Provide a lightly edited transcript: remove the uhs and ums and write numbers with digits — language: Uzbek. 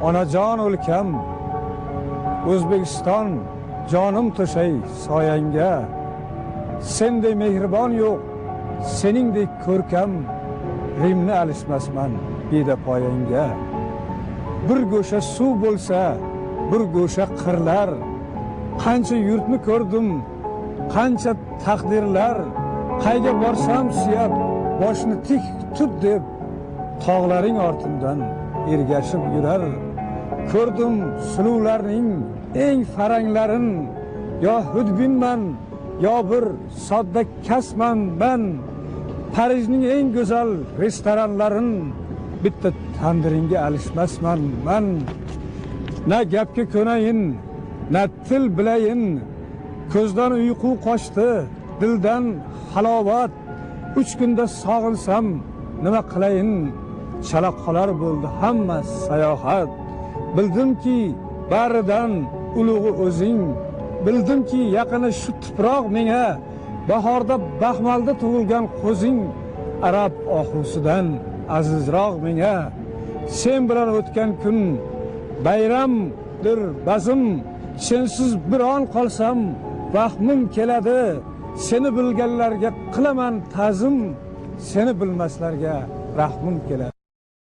onajon o'lkam, O'zbekiston jonim to'shay soyangga. Sendek mehribon yo'q, seningdek ko'rkam, Rimni alishmasman bedapoyangga. Bir go'sha suv bo'lsa, bir go'sha qirlar, qancha yurtni ko'rdim, qancha taqdirlar, qayga borsam suyab, boshni tik tut deb, tog'laring ortimdan ergashib yurar. Ko'rdim suluvlarning eng faranglarin, yo hudbinman, yo bir sodda kasman ben. Parijning eng go'zal restoranlarin bitta tandiringga alishmasman man. Na gapga ko'nayin, na til bilayin, ko'zdan uyqu qochdi, dildan halovat. 3 kunda sog'insam nima qilayin, chala qolar bo'ldi hamma sayohat. Bildimki baridan ulug'i o'zing, bildimki yaqini shu tuproq menga, bahorda Baxmalda tug'ilgan qo'zing, arab ohusidan azizroq menga. Sen bilan o'tgan kun bayramdir bazm, sensiz bir on qolsam vahmim keladi. Seni bilganlarga qilaman ta'zim, seni bilmaslarga rahmim keladi.